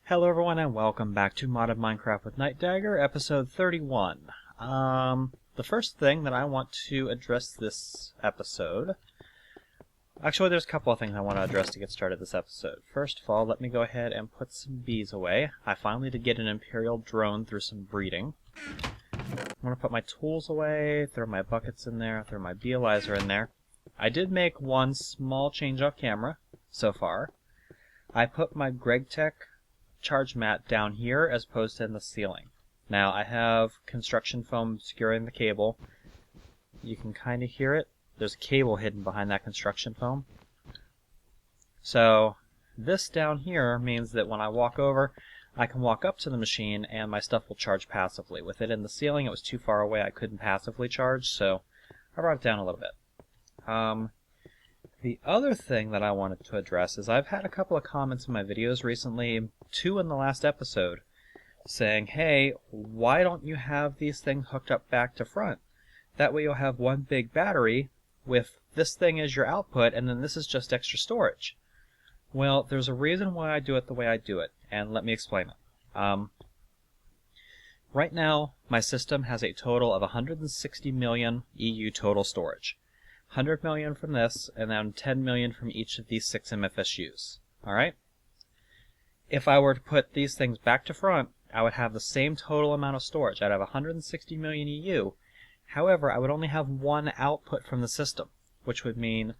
Hello everyone and welcome back to Modded Minecraft with Nightdagger, episode 31. The first thing that I want to address this episode... Actually, there's a couple of things I want to address to get started this episode. First of all, let me go ahead and put some bees away. I finally did get an Imperial drone through some breeding. I'm going to put my tools away, throw my buckets in there, throw my beealizer in there. I did make one small change off camera so far. I put my GregTech charge mat down here as opposed to in the ceiling. Now I have construction foam securing the cable. You can kind of hear it. There's a cable hidden behind that construction foam. So this down here means that when I walk over, I can walk up to the machine and my stuff will charge passively. With it in the ceiling, it was too far away, I couldn't passively charge, so I brought it down a little bit. The other thing that I wanted to address is I've had a couple of comments in my videos recently, 2 in the last episode, saying, hey, why don't you have these things hooked up back to front? That way you'll have one big battery with this thing as your output, and then this is just extra storage. Well, there's a reason why I do it the way I do it, and let me explain it. Right now, my system has a total of 160 million EU total storage. 100 million from this, and then 10 million from each of these 6 MFSUs. Alright? If I were to put these things back to front, I would have the same total amount of storage. I'd have 160 million EU. However, I would only have one output from the system, which would mean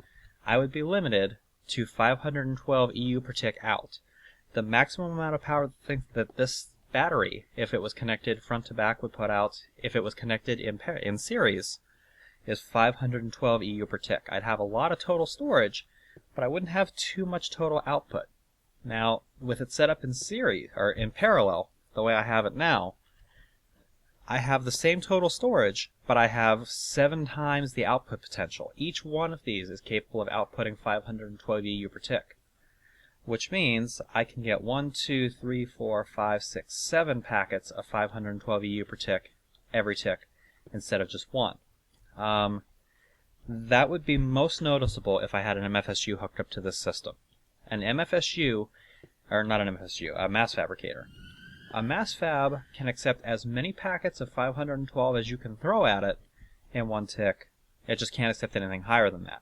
I would be limited to 512 EU per tick out. The maximum amount of power that this battery, if it was connected front to back, would put out, if it was connected in series, is 512 EU per tick. I'd have a lot of total storage, but I wouldn't have too much total output. Now, with it set up in series, or in parallel, the way I have it now, I have the same total storage, but I have 7 times the output potential. Each one of these is capable of outputting 512 EU per tick, which means I can get 1, 2, 3, 4, 5, 6, 7 packets of 512 EU per tick every tick, instead of just 1. That would be most noticeable if I had an MFSU hooked up to this system. An MFSU, or not an MFSU, a mass fabricator. A mass fab can accept as many packets of 512 as you can throw at it in one tick. It just can't accept anything higher than that.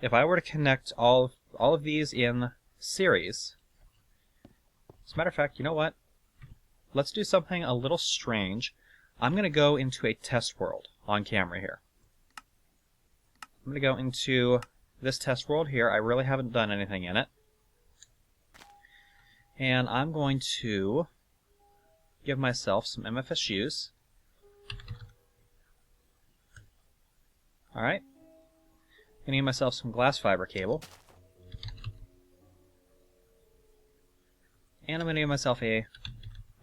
If I were to connect all of these in series, as a matter of fact, you know what? Let's do something a little strange. I'm going to go into a test world on camera here. I'm going to go into this test world here. I really haven't done anything in it. And I'm going to give myself some MFSUs. Alright. I'm going to give myself some glass fiber cable. And I'm going to give myself a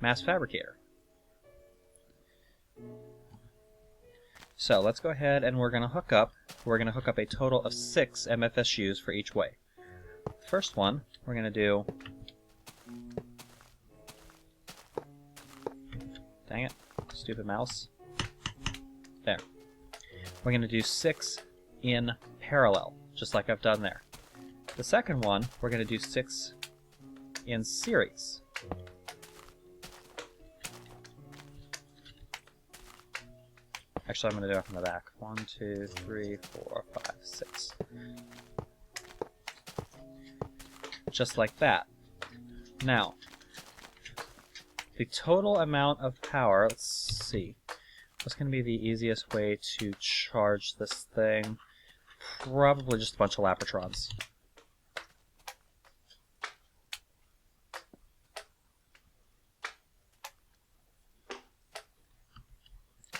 mass fabricator. So let's go ahead and we're going to hook up a total of 6 MFSUs for each way. The first one we're going to do... Dang it, stupid mouse. There. We're going to do 6 in parallel, just like I've done there. The second one, we're going to do 6 in series. Actually, I'm going to do it from the back. 1, 2, 3, 4, 5, 6. Just like that. Now, the total amount of power, let's see. What's going to be the easiest way to charge this thing? Probably just a bunch of Lapatrons.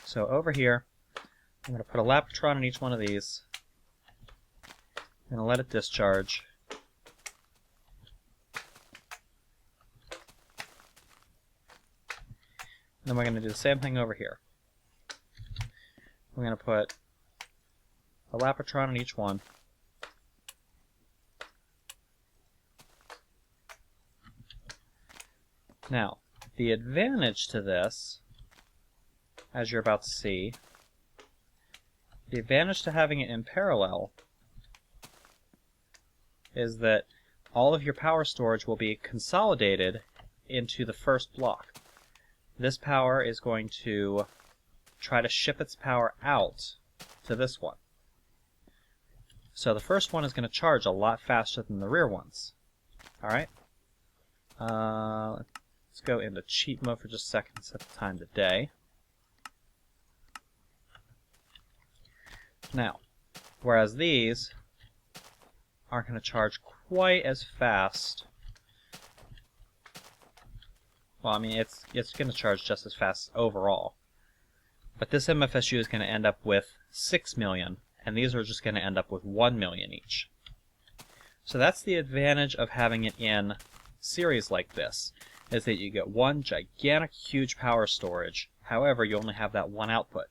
So over here, I'm going to put a Lapatron in each one of these. I'm going to let it discharge. Then we're going to do the same thing over here. We're going to put a Lapatron in each one. Now, the advantage to this, as you're about to see, the advantage to having it in parallel is that all of your power storage will be consolidated into the first block. This power is going to try to ship its power out to this one. So the first one is going to charge a lot faster than the rear ones. Alright? Let's go into cheat mode for just a second and set the time to day. Now, whereas these aren't going to charge quite as fast. Well, I mean, it's going to charge just as fast overall. But this MFSU is going to end up with 6 million, and these are just going to end up with 1 million each. So that's the advantage of having it in series like this, is that you get one gigantic, huge power storage. However, you only have that one output.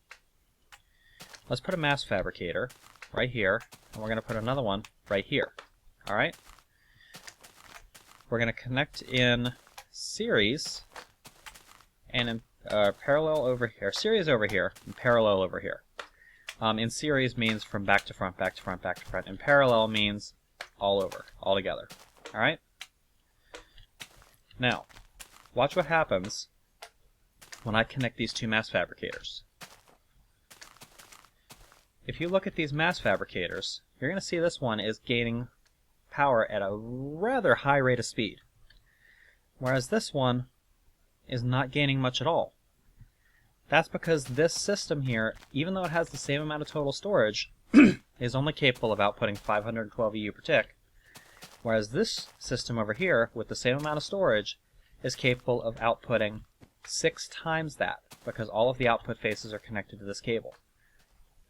Let's put a mass fabricator right here, and we're going to put another one right here. Alright? We're going to connect in series and in parallel over here. Series over here, and parallel over here. In series means from back to front, back to front, back to front. And parallel means all over, all together. Alright? Now, watch what happens when I connect these two mass fabricators. If you look at these mass fabricators, you're going to see this one is gaining power at a rather high rate of speed. Whereas this one is not gaining much at all. That's because this system here, even though it has the same amount of total storage, is only capable of outputting 512 EU per tick. Whereas this system over here, with the same amount of storage, is capable of outputting 6 times that, because all of the output faces are connected to this cable.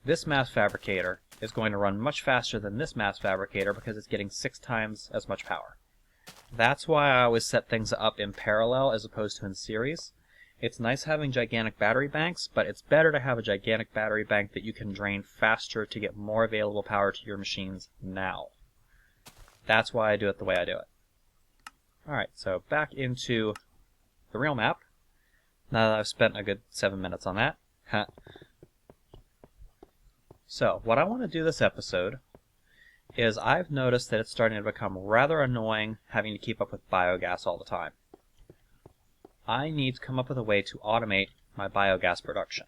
This mass fabricator is going to run much faster than this mass fabricator because it's getting 6 times as much power. That's why I always set things up in parallel as opposed to in series. It's nice having gigantic battery banks, but it's better to have a gigantic battery bank that you can drain faster to get more available power to your machines now. That's why I do it the way I do it. Alright, so back into the real map. Now that I've spent a good 7 minutes on that. So, what I want to do this episode is I've noticed that it's starting to become rather annoying having to keep up with biogas all the time. I need to come up with a way to automate my biogas production.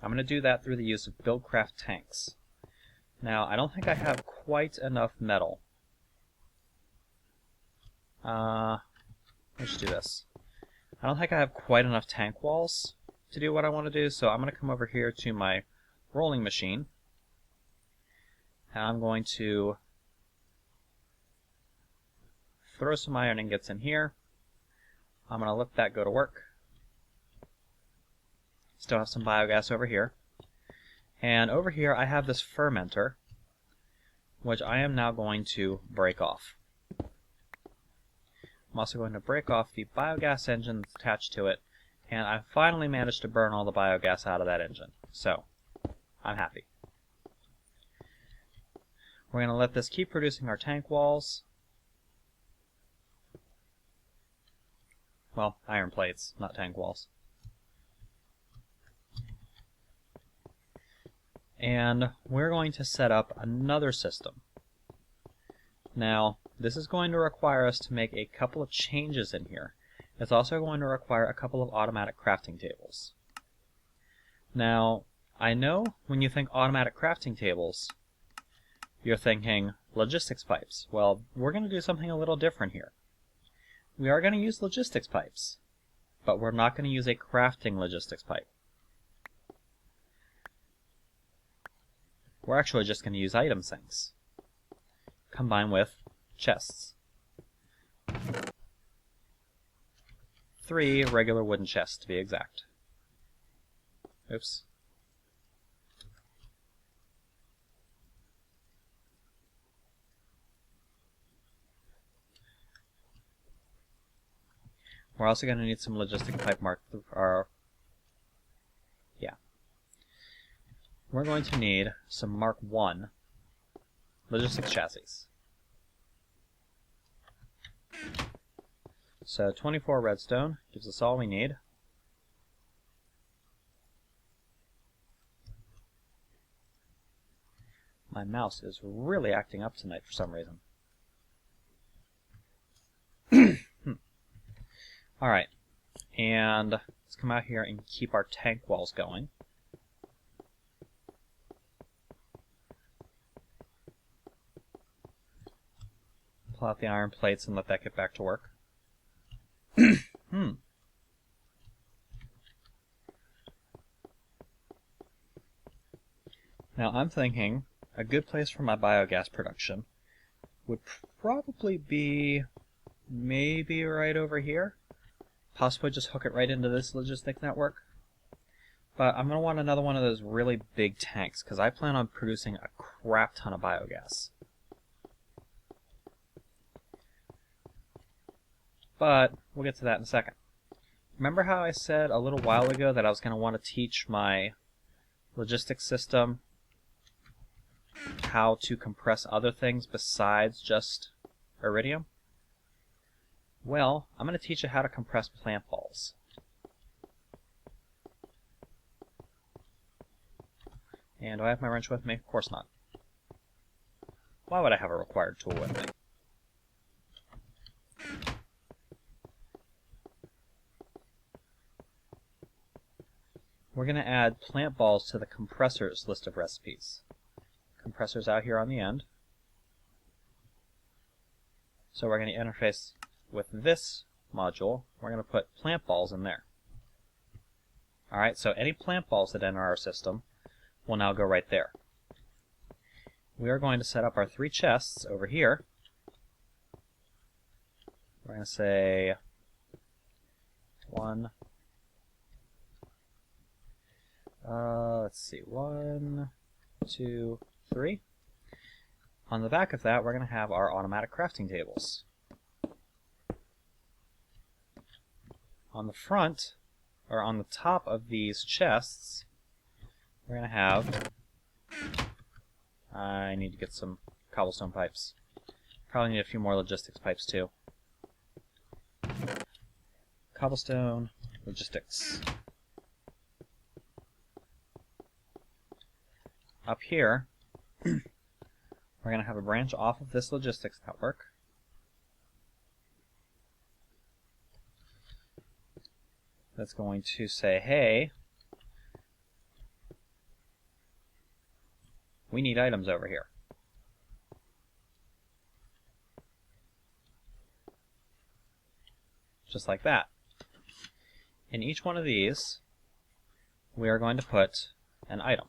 I'm going to do that through the use of Buildcraft tanks. Now, I don't think I have quite enough metal. Let's do this. I don't think I have quite enough tank walls to do what I want to do, so I'm going to come over here to my rolling machine. And I'm going to throw some iron ingots in here. I'm going to let that go to work. Still have some biogas over here. And over here I have this fermenter, which I am now going to break off. I'm also going to break off the biogas engine that's attached to it, and I finally managed to burn all the biogas out of that engine. So, I'm happy. We're going to let this keep producing our tank walls. Well, iron plates, not tank walls. And we're going to set up another system. Now, this is going to require us to make a couple of changes in here. It's also going to require a couple of automatic crafting tables. Now, I know when you think automatic crafting tables, you're thinking logistics pipes. Well, we're going to do something a little different here. We are going to use logistics pipes, but we're not going to use a crafting logistics pipe. We're actually just going to use item sinks, combined with chests. 3 regular wooden chests, to be exact. Oops. We're also going to need some logistic pipe We're going to need some Mark 1 logistics chassis. So 24 redstone gives us all we need. My mouse is really acting up tonight for some reason. Alright, and let's come out here and keep our tank walls going. Pull out the iron plates and let that get back to work. Now I'm thinking a good place for my biogas production would probably be maybe right over here. Possibly just hook it right into this logistic network. But I'm going to want another one of those really big tanks because I plan on producing a crap ton of biogas. But we'll get to that in a second. Remember how I said a little while ago that I was going to want to teach my logistics system how to compress other things besides just iridium? Well, I'm going to teach you how to compress plant balls. And do I have my wrench with me? Of course not. Why would I have a required tool with me? We're going to add plant balls to the compressors list of recipes. Compressor's out here on the end. So we're going to interface with this module. We're going to put plant balls in there. Alright, so any plant balls that enter our system will now go right there. We are going to set up our 3 chests over here. We're going to say 1. Let's see, 1, 2, 3. On the back of that, we're going to have our automatic crafting tables. On the front, or on the top of these chests, we're going to have... I need to get some cobblestone pipes. Probably need a few more logistics pipes too. Cobblestone, logistics. Up here, we're going to have a branch off of this logistics network. That's going to say, hey, we need items over here. Just like that. In each one of these, we are going to put an item.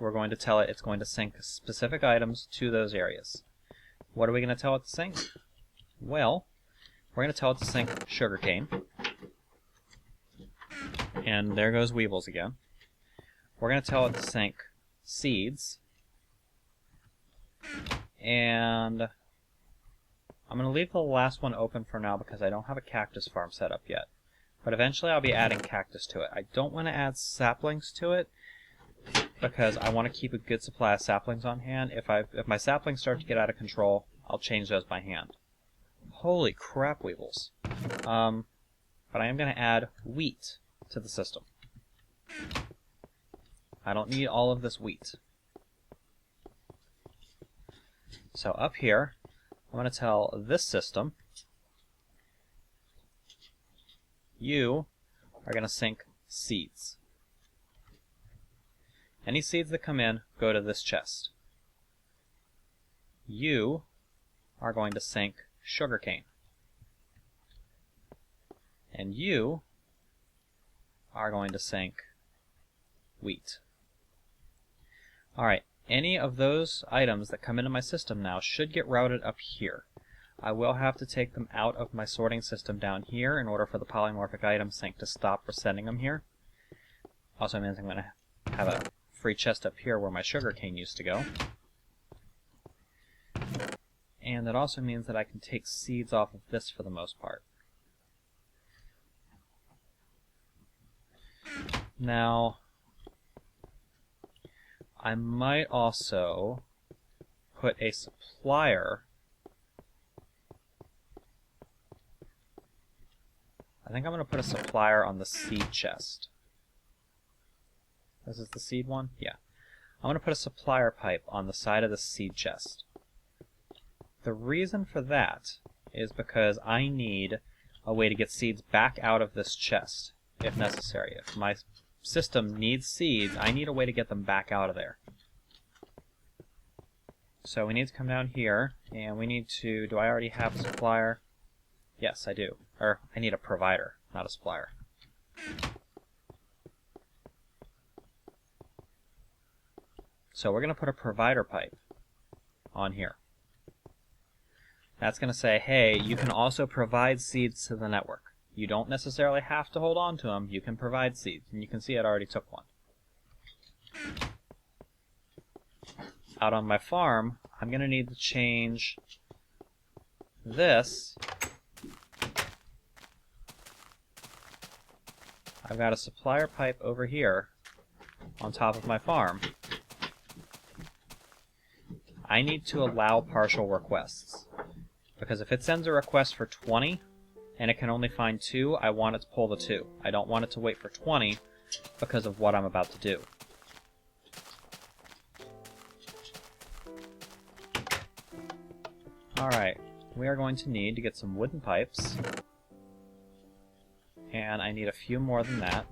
We're going to tell it it's going to sync specific items to those areas. What are we going to tell it to sync? Well, we're going to tell it to sync sugarcane. And there goes weevils again. We're going to tell it to sync seeds. And I'm going to leave the last one open for now because I don't have a cactus farm set up yet. But eventually I'll be adding cactus to it. I don't want to add saplings to it because I want to keep a good supply of saplings on hand. If my saplings start to get out of control, I'll change those by hand. Holy crap, weevils. But I am going to add wheat to the system. I don't need all of this wheat. So up here, I'm going to tell this system, you are going to sync seeds. Any seeds that come in go to this chest. You are going to sync sugarcane. And you are going to sync wheat. Alright, any of those items that come into my system now should get routed up here. I will have to take them out of my sorting system down here in order for the polymorphic item sync to stop sending them here. Also means I'm going to have a free chest up here where my sugarcane used to go. And that also means that I can take seeds off of this for the most part. Now, I might also put a supplier. I think I'm going to put a supplier on the seed chest. This is the seed one? Yeah. I'm going to put a supplier pipe on the side of the seed chest. The reason for that is because I need a way to get seeds back out of this chest, if necessary. If my system needs seeds, I need a way to get them back out of there. So we need to come down here, and we need to... Do I already have a supplier? Yes, I do. Or, I need a provider, not a supplier. So we're going to put a provider pipe on here. That's going to say, hey, you can also provide seeds to the network. You don't necessarily have to hold on to them. You can provide seeds. And you can see it already took one. Out on my farm, I'm going to need to change this. I've got a supplier pipe over here on top of my farm. I need to allow partial requests. Because if it sends a request for 20, and it can only find 2, I want it to pull the 2. I don't want it to wait for 20 because of what I'm about to do. Alright, we are going to need to get some wooden pipes. And I need a few more than that.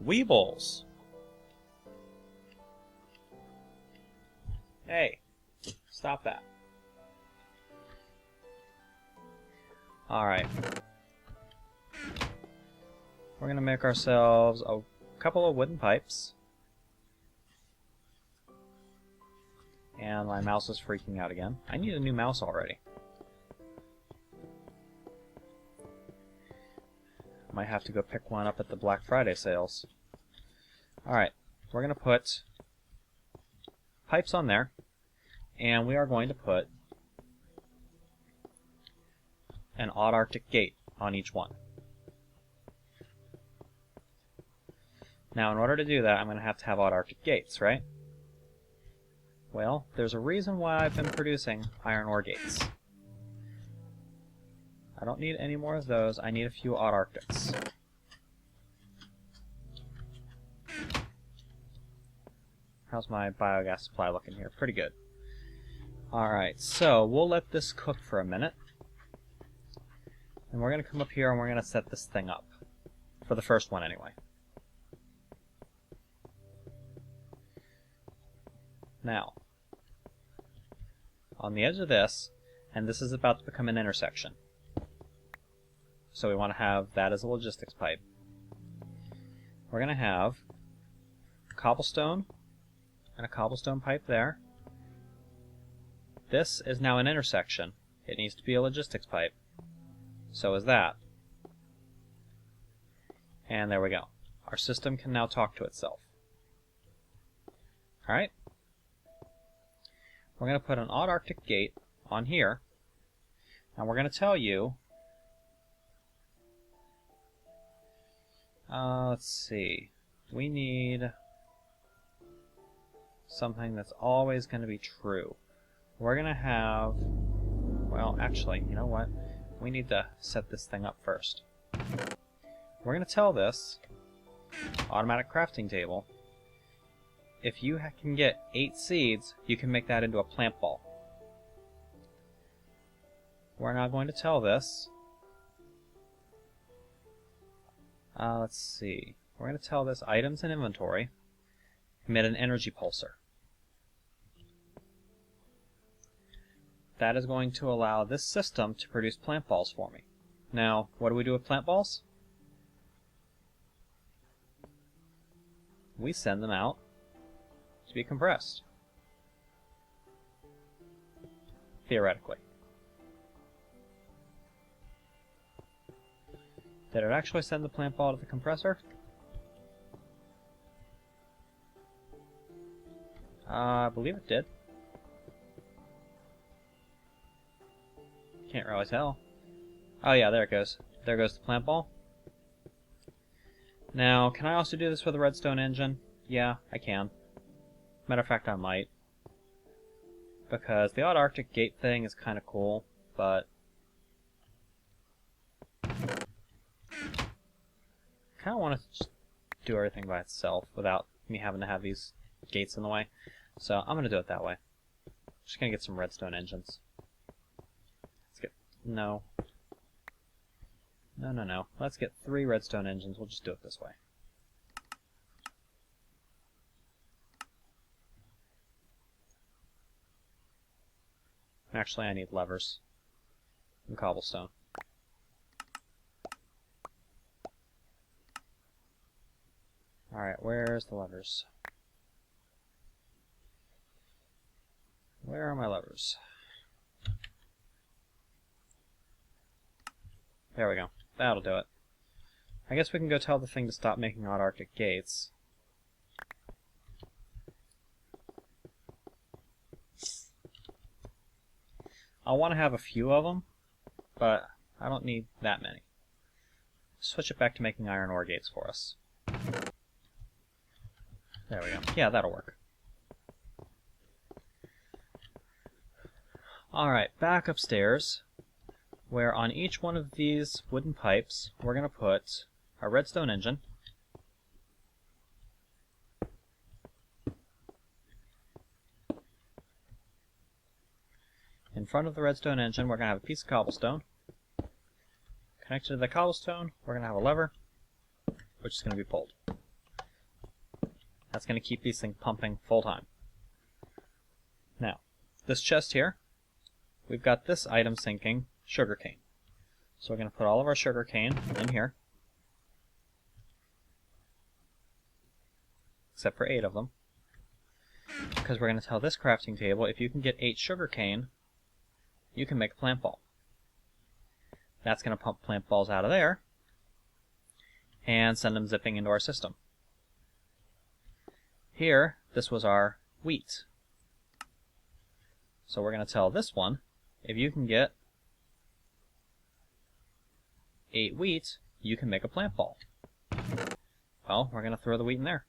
Weebles! Hey, stop that. Alright. We're gonna make ourselves a couple of wooden pipes. And my mouse is freaking out again. I need a new mouse already. Might have to go pick one up at the Black Friday sales. Alright, we're gonna put pipes on there. And we are going to put an odd Arctic gate on each one. Now, in order to do that, I'm going to have odd Arctic gates, right? Well, there's a reason why I've been producing iron ore gates. I don't need any more of those. I need a few odd Arctics. How's my biogas supply looking here? Pretty good. Alright, so we'll let this cook for a minute. And we're going to come up here and we're going to set this thing up. For the first one, anyway. Now, on the edge of this, and this is about to become an intersection. So we want to have that as a logistics pipe. We're going to have cobblestone and a cobblestone pipe there. This is now an intersection. It needs to be a logistics pipe. So is that. And there we go. Our system can now talk to itself. Alright. We're going to put an odd Arctic gate on here. And we're going to tell you... let's see. We need something that's always going to be true. We're going to have... Well, actually, you know what? We need to set this thing up first. We're going to tell this automatic crafting table, if you can get 8 seeds, you can make that into a plant ball. We're now going to tell this... let's see. We're going to tell this items and inventory, emit an energy pulsar. That is going to allow this system to produce plant balls for me. Now, what do we do with plant balls? We send them out to be compressed. Theoretically. Did it actually send the plant ball to the compressor? I believe it did. Can't really tell. Oh yeah, there it goes. There goes the plant ball. Now, can I also do this with a redstone engine? Yeah, I can. Matter of fact, I might. Because the odd Arctic gate thing is kind of cool, but... I kind of want to just do everything by itself without me having to have these gates in the way. So I'm going to do it that way. Just going to get some redstone engines. Let's get... No. No. Let's get 3 redstone engines. We'll just do it this way. Actually, I need levers and cobblestone. Alright, where's the levers? Where are my levers? There we go. That'll do it. I guess we can go tell the thing to stop making odd Arctic gates. I'll want to have a few of them, but I don't need that many. Switch it back to making iron ore gates for us. There we go. Yeah, that'll work. Alright, back upstairs, where on each one of these wooden pipes, we're going to put a redstone engine, in front of the redstone engine, we're going to have a piece of cobblestone. Connected to the cobblestone, we're going to have a lever, which is going to be pulled. That's going to keep these things pumping full time. Now, this chest here, we've got this item sinking sugarcane. So we're going to put all of our sugarcane in here, except for 8 of them, because we're going to tell this crafting table, if you can get 8 sugarcane, you can make a plant ball. That's going to pump plant balls out of there and send them zipping into our system. Here, this was our wheat. So we're going to tell this one, if you can get 8 wheat, you can make a plant ball. Well, we're going to throw the wheat in there.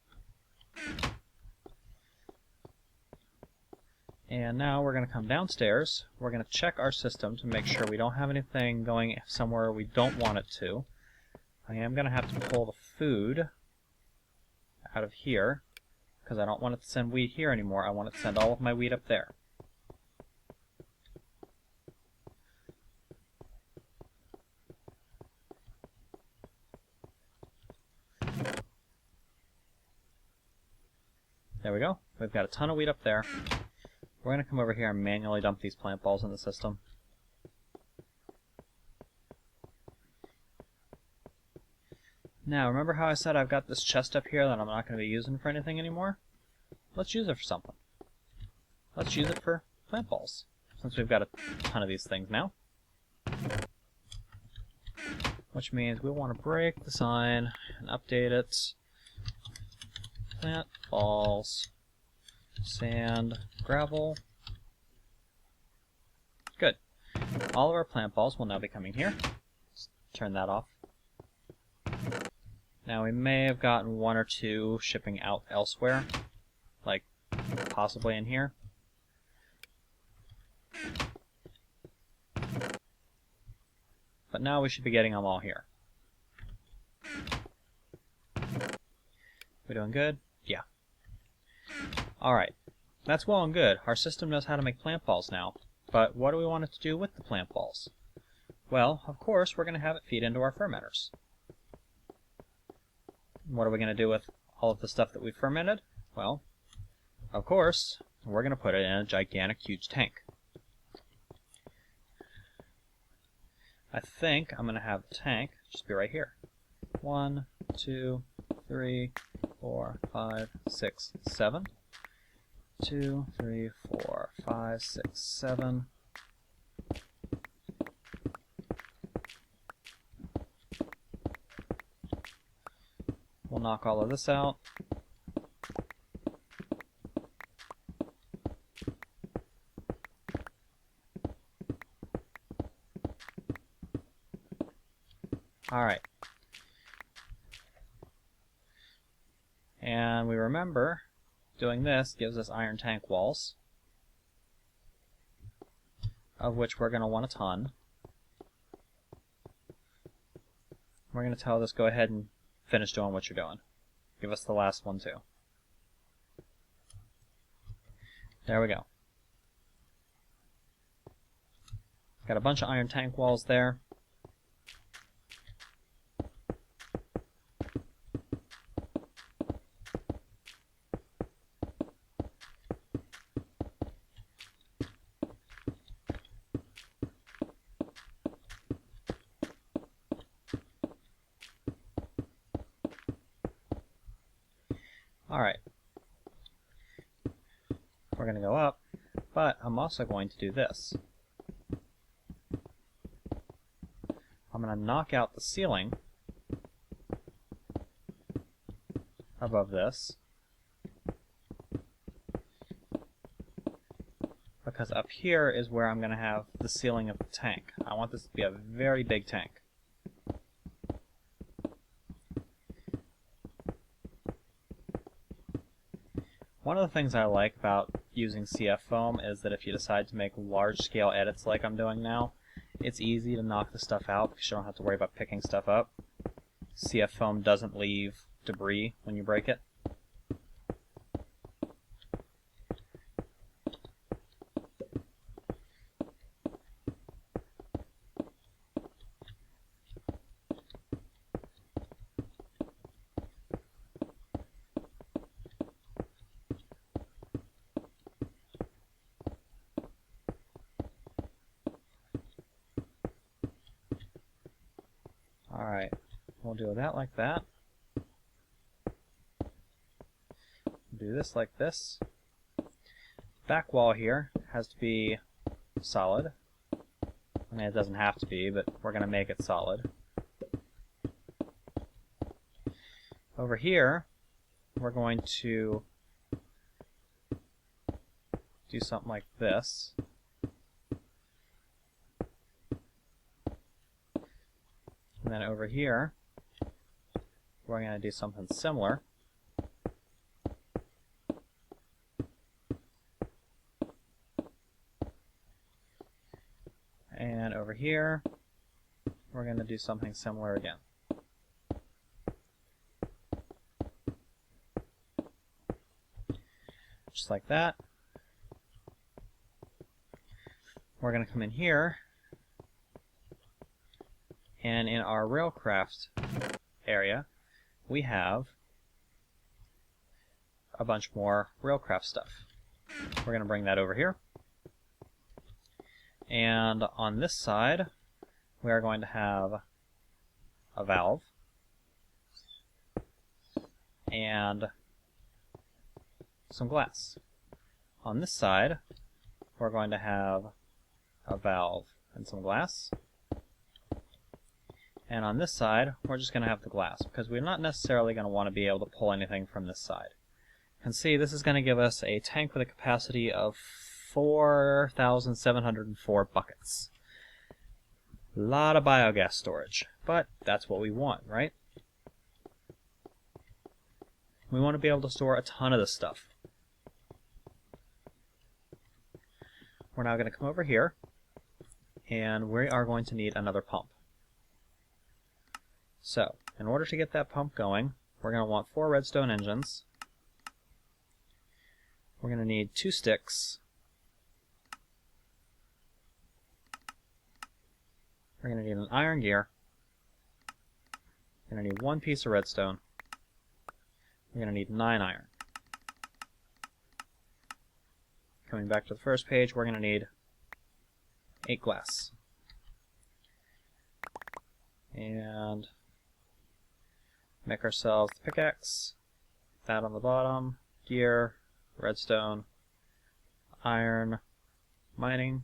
And now we're going to come downstairs. We're going to check our system to make sure we don't have anything going somewhere we don't want it to. I am going to have to pull the food out of here, because I don't want it to send wheat here anymore. I want it to send all of my wheat up there. There we go. We've got a ton of wheat up there. We're going to come over here and manually dump these plant balls in the system. Now, remember how I said I've got this chest up here that I'm not going to be using for anything anymore? Let's use it for something. Let's use it for plant balls, since we've got a ton of these things now. Which means we want to break the sign and update it. Plant balls, sand, gravel. Good. All of our plant balls will now be coming here. Let's turn that off. Now we may have gotten 1 or 2 shipping out elsewhere, like possibly in here. But now we should be getting them all here. We doing good? Yeah. Alright. That's well and good. Our system knows how to make plant balls now. But what do we want it to do with the plant balls? Well, of course, we're going to have it feed into our fermenters. What are we going to do with all of the stuff that we fermented? Well, of course, we're going to put it in a gigantic, huge tank. I think I'm going to have the tank just be right here. 1, 2, 3, 4, 5, 6, 7. 2, 3, 4, 5, 6, 7. We'll knock all of this out. Alright. And we remember doing this gives us iron tank walls, of which we're going to want a ton. We're going to tell this go ahead and finish doing what you're doing. Give us the last one too. There we go. Got a bunch of iron tank walls there. Alright. We're going to go up, but I'm also going to do this. I'm going to knock out the ceiling above this, because up here is where I'm going to have the ceiling of the tank. I want this to be a very big tank. One of the things I like about using CF foam is that if you decide to make large-scale edits like I'm doing now, it's easy to knock the stuff out because you don't have to worry about picking stuff up. CF foam doesn't leave debris when you break it. Alright, we'll do that like that. Do this like this. Back wall here has to be solid. I mean, it doesn't have to be, but we're going to make it solid. Over here, we're going to do something like this. And then over here, we're going to do something similar. And over here, we're going to do something similar again. Just like that. We're going to come in here, and in our Railcraft area, we have a bunch more Railcraft stuff. We're going to bring that over here. And on this side, we are going to have a valve and some glass. On this side, we're going to have a valve and some glass. And on this side, we're just going to have the glass, because we're not necessarily going to want to be able to pull anything from this side. You can see this is going to give us a tank with a capacity of 4,704 buckets. A lot of biogas storage, but that's what we want, right? We want to be able to store a ton of this stuff. We're now going to come over here, and we are going to need another pump. So, in order to get that pump going, we're going to want 4 redstone engines. We're going to need 2 sticks. We're going to need an iron gear. We're going to need 1 piece of redstone. We're going to need 9 iron. Coming back to the first page, we're going to need 8 glass. And make ourselves the pickaxe, that on the bottom, gear, redstone, iron, mining.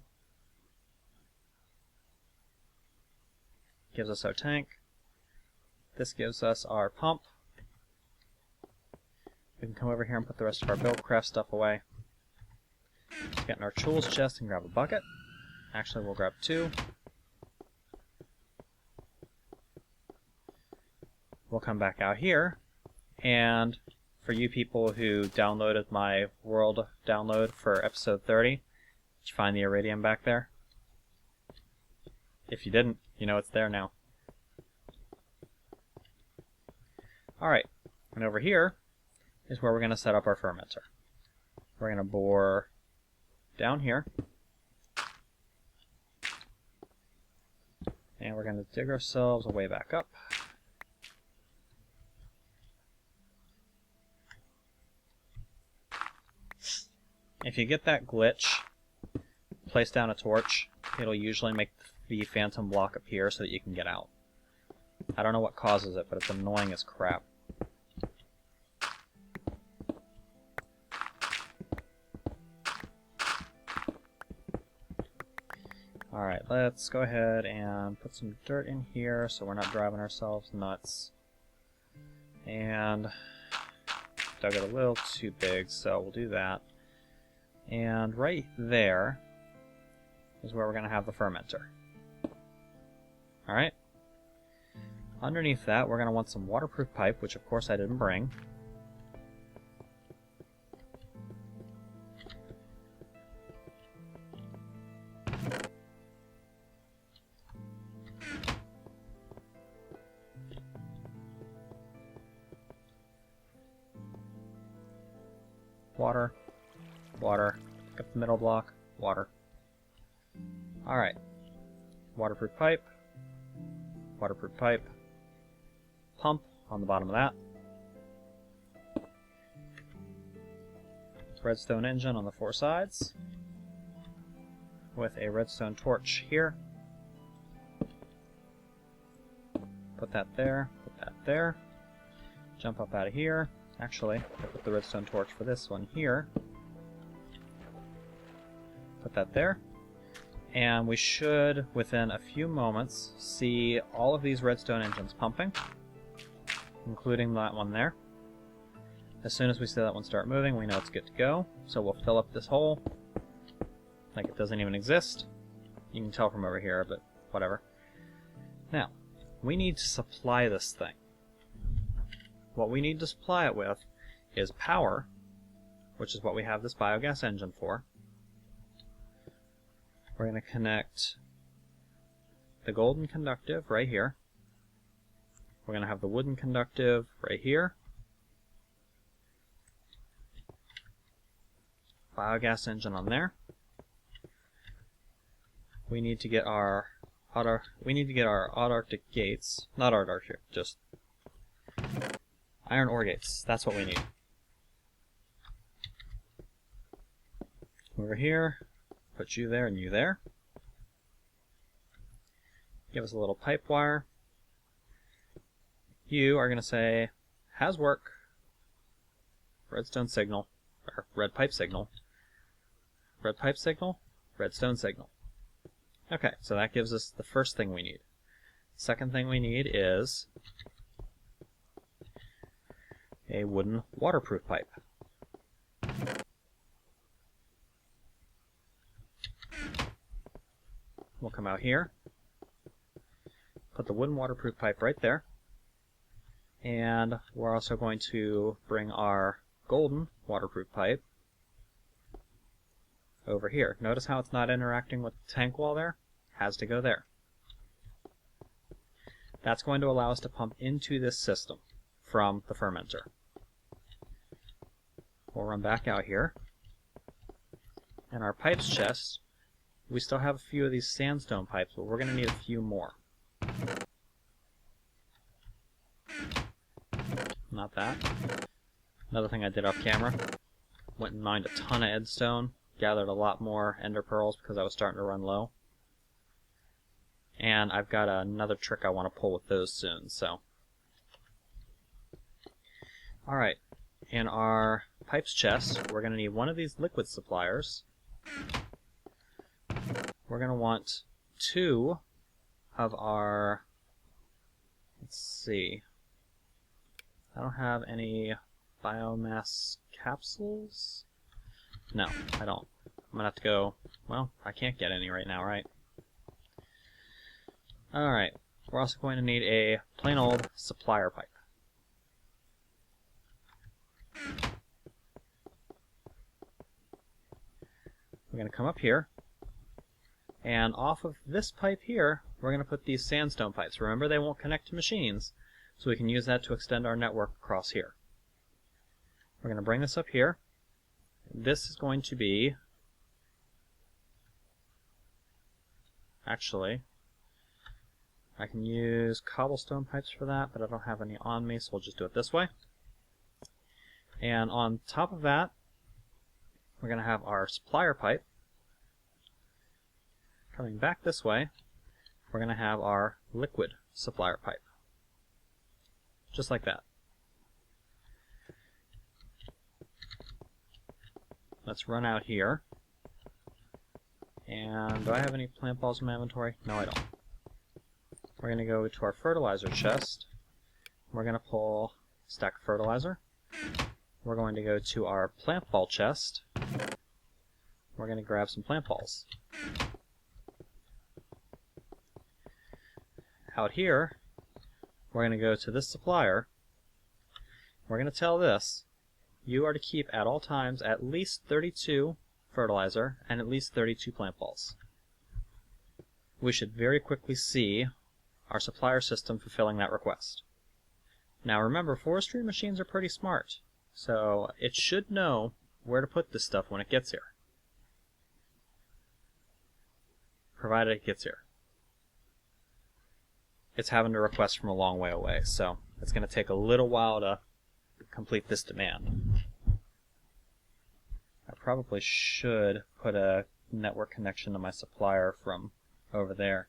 Gives us our tank. This gives us our pump. We can come over here and put the rest of our Buildcraft stuff away. Get in our tools chest and grab a bucket. Actually, we'll grab 2. We'll come back out here, and for you people who downloaded my world download for episode 30, did you find the iridium back there? If you didn't, you know it's there now. Alright, and over here is where we're going to set up our fermenter. We're going to bore down here. And we're going to dig ourselves a way back up. If you get that glitch, place down a torch. It'll usually make the phantom block appear so that you can get out. I don't know what causes it, but it's annoying as crap. Alright, let's go ahead and put some dirt in here so we're not driving ourselves nuts. And dug it a little too big, so we'll do that. And right there is where we're going to have the fermenter. Alright. Underneath that, we're going to want some waterproof pipe, which of course I didn't bring. Water, water, pick up the middle block, water. Alright. Waterproof pipe, pump on the bottom of that. Redstone engine on the 4 sides, with a redstone torch here. Put that there, put that there. Jump up out of here. Actually, I'll put the redstone torch for this one here. Put that there. And we should, within a few moments, see all of these redstone engines pumping, including that one there. As soon as we see that one start moving, we know it's good to go. So we'll fill up this hole like it doesn't even exist. You can tell from over here, but whatever. Now, we need to supply this thing. What we need to supply it with is power, which is what we have this biogas engine for. We're going to connect the golden conductive right here. We're going to have the wooden conductive right here. Biogas engine on there. We need to get our Arctic gates, not Arctic, just iron ore gates. That's what we need. Over here, put you there and you there. Give us a little pipe wire. You are going to say, has work, redstone signal, or red pipe signal, red pipe signal, redstone signal. Okay, so that gives us the first thing we need. Second thing we need is a wooden waterproof pipe. We'll come out here, put the wooden waterproof pipe right there, and we're also going to bring our golden waterproof pipe over here. Notice how it's not interacting with the tank wall there? Has to go there. That's going to allow us to pump into this system from the fermenter. We'll run back out here. And our pipes chest, we still have a few of these sandstone pipes, but we're going to need a few more. Not that. Another thing I did off camera, went and mined a ton of edstone, gathered a lot more ender pearls because I was starting to run low. And I've got another trick I want to pull with those soon, so. Alright, in our pipes chest, we're going to need one of these liquid suppliers. We're going to want 2 of our, let's see, I don't have any biomass capsules? No, I don't. I'm going to have to go, well, I can't get any right now, right? Alright, we're also going to need a plain old supplier pipe. We're going to come up here, and off of this pipe here, we're going to put these sandstone pipes. Remember, they won't connect to machines, so we can use that to extend our network across here. We're going to bring this up here. This is going to be Actually, I can use cobblestone pipes for that, but I don't have any on me, so we'll just do it this way. And on top of that, we're going to have our supplier pipe. Coming back this way, we're going to have our liquid supplier pipe. Just like that. Let's run out here. And do I have any plant balls in my inventory? No, I don't. We're going to go to our fertilizer chest. We're going to pull a stack of fertilizer. We're going to go to our plant ball chest. We're going to grab some plant balls. Out here, we're going to go to this supplier. We're going to tell this, you are to keep at all times at least 32 fertilizer and at least 32 plant balls. We should very quickly see our supplier system fulfilling that request. Now remember, forestry machines are pretty smart, so it should know where to put this stuff when it gets here. Provided it gets here. It's having to request from a long way away, so it's going to take a little while to complete this demand. I probably should put a network connection to my supplier from over there.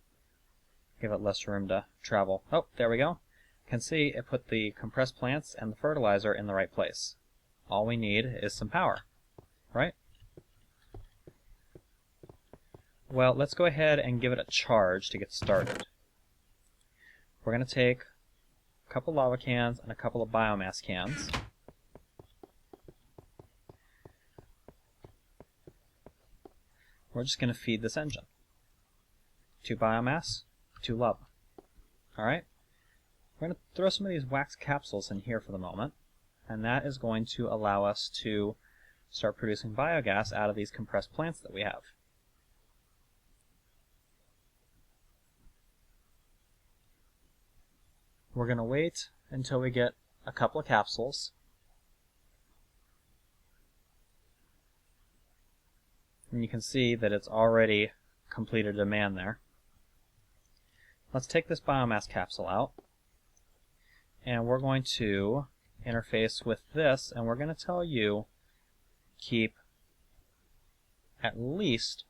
Give it less room to travel. Oh, there we go. You can see it put the compressed plants and the fertilizer in the right place. All we need is some power, right? Well, let's go ahead and give it a charge to get started. We're going to take a couple lava cans and a couple of biomass cans. We're just going to feed this engine. 2 biomass, 2 lava. Alright? We're going to throw some of these wax capsules in here for the moment, and that is going to allow us to start producing biogas out of these compressed plants that we have. We're going to wait until we get a couple of capsules. And you can see that it's already completed demand there. Let's take this biomass capsule out. And we're going to interface with this, and we're going to tell you keep at least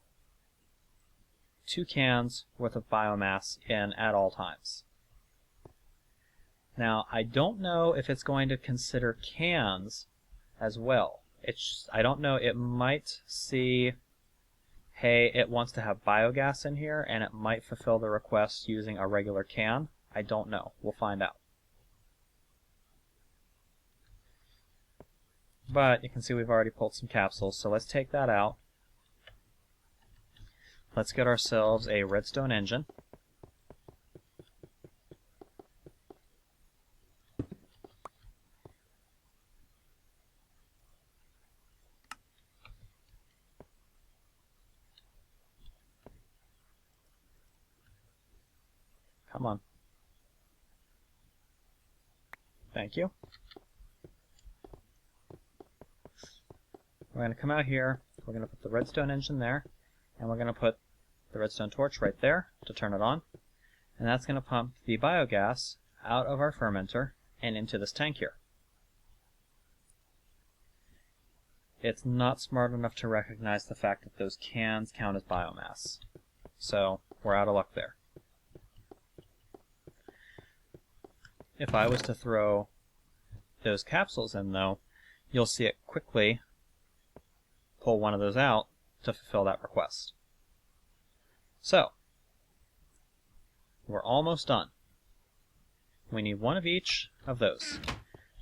2 cans worth of biomass in at all times. Now, I don't know if it's going to consider cans as well. I don't know, it might see, hey, it wants to have biogas in here, and it might fulfill the request using a regular can. I don't know. We'll find out. But you can see we've already pulled some capsules, so let's take that out. Let's get ourselves a redstone engine. Come on. Thank you. We're going to come out here, we're going to put the redstone engine there, and we're going to put the redstone torch right there to turn it on. And that's going to pump the biogas out of our fermenter and into this tank here. It's not smart enough to recognize the fact that those cans count as biomass. So we're out of luck there. If I was to throw those capsules in, though, you'll see it quickly pull one of those out to fulfill that request. So, we're almost done. We need 1 of each of those.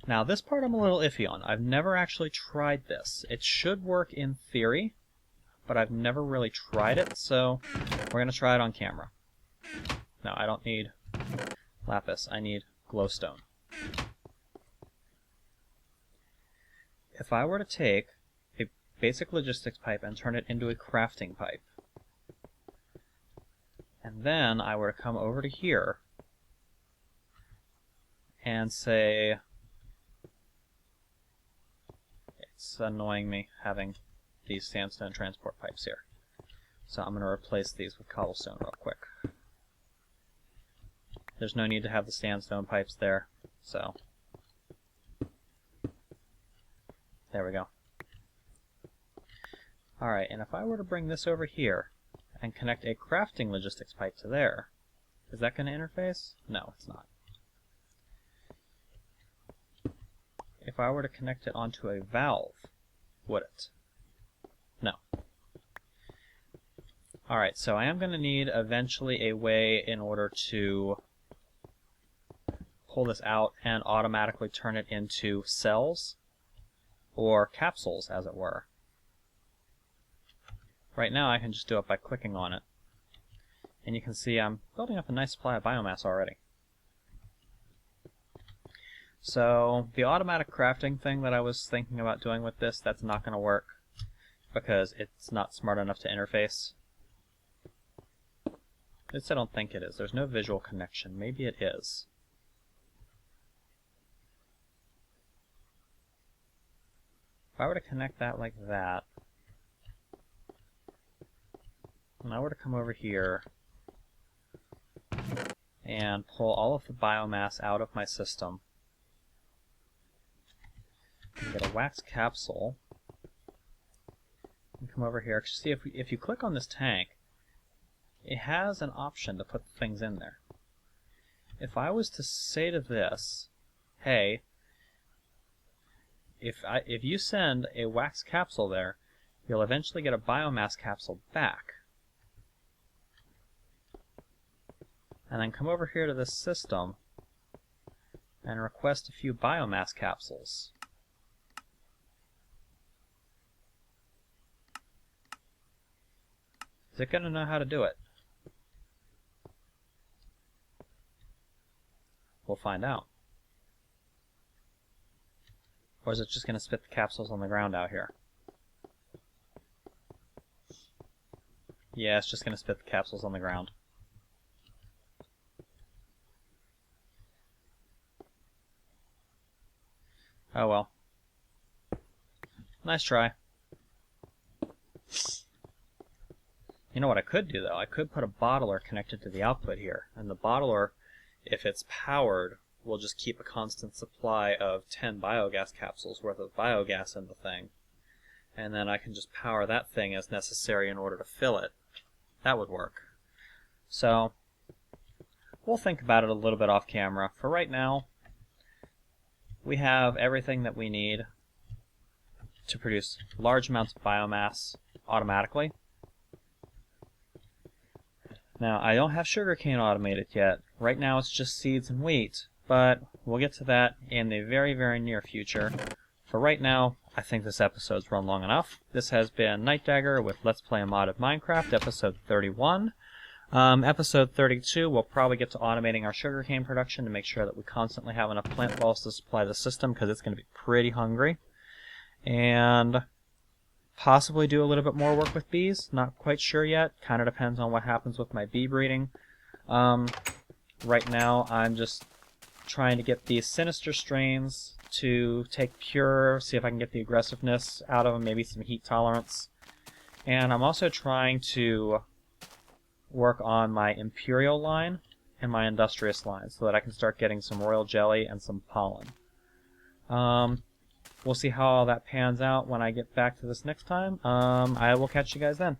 Now, this part I'm a little iffy on. I've never actually tried this. It should work in theory, but I've never really tried it, so we're going to try it on camera. No, I don't need lapis. I need glowstone. If I were to take a basic logistics pipe and turn it into a crafting pipe, and then I were to come over to here and say, it's annoying me having these sandstone transport pipes here. So I'm going to replace these with cobblestone real quick. There's no need to have the sandstone pipes there, so there we go. Alright, and if I were to bring this over here and connect a crafting logistics pipe to there, is that going to interface? No, it's not. If I were to connect it onto a valve, would it? No. Alright, so I am going to need eventually a way in order to pull this out and automatically turn it into cells, or capsules as it were. Right now I can just do it by clicking on it. And you can see I'm building up a nice supply of biomass already. So the automatic crafting thing that I was thinking about doing with this, that's not going to work because it's not smart enough to interface. At least I don't think it is. There's no visual connection. Maybe it is. If I were to connect that like that, and I were to come over here and pull all of the biomass out of my system, and get a wax capsule, and come over here. See, if you click on this tank, it has an option to put things in there. If I was to say to this, hey, if you send a wax capsule there, you'll eventually get a biomass capsule back. And then come over here to this system and request a few biomass capsules. Is it going to know how to do it? We'll find out. Or is it just going to spit the capsules on the ground out here? Yeah, it's just going to spit the capsules on the ground. Oh well. Nice try. You know what I could do though? I could put a bottler connected to the output here. And the bottler, if it's powered, will just keep a constant supply of 10 biogas capsules worth of biogas in the thing. And then I can just power that thing as necessary in order to fill it. That would work. So, we'll think about it a little bit off camera. For right now, we have everything that we need to produce large amounts of biomass automatically. Now, I don't have sugarcane automated yet. Right now it's just seeds and wheat, but we'll get to that in the very, very near future. For right now, I think this episode's run long enough. This has been Nightdagger with Let's Play a Mod of Minecraft, episode 31. Episode 32, we'll probably get to automating our sugarcane production to make sure that we constantly have enough plant balls to supply the system, because it's going to be pretty hungry. And possibly do a little bit more work with bees. Not quite sure yet. Kind of depends on what happens with my bee breeding. Right now, I'm just trying to get these sinister strains to take pure, see if I can get the aggressiveness out of them, maybe some heat tolerance. And I'm also trying to work on my Imperial line and my Industrious line so that I can start getting some royal jelly and some pollen. We'll see how all that pans out when I get back to this next time. I will catch you guys then.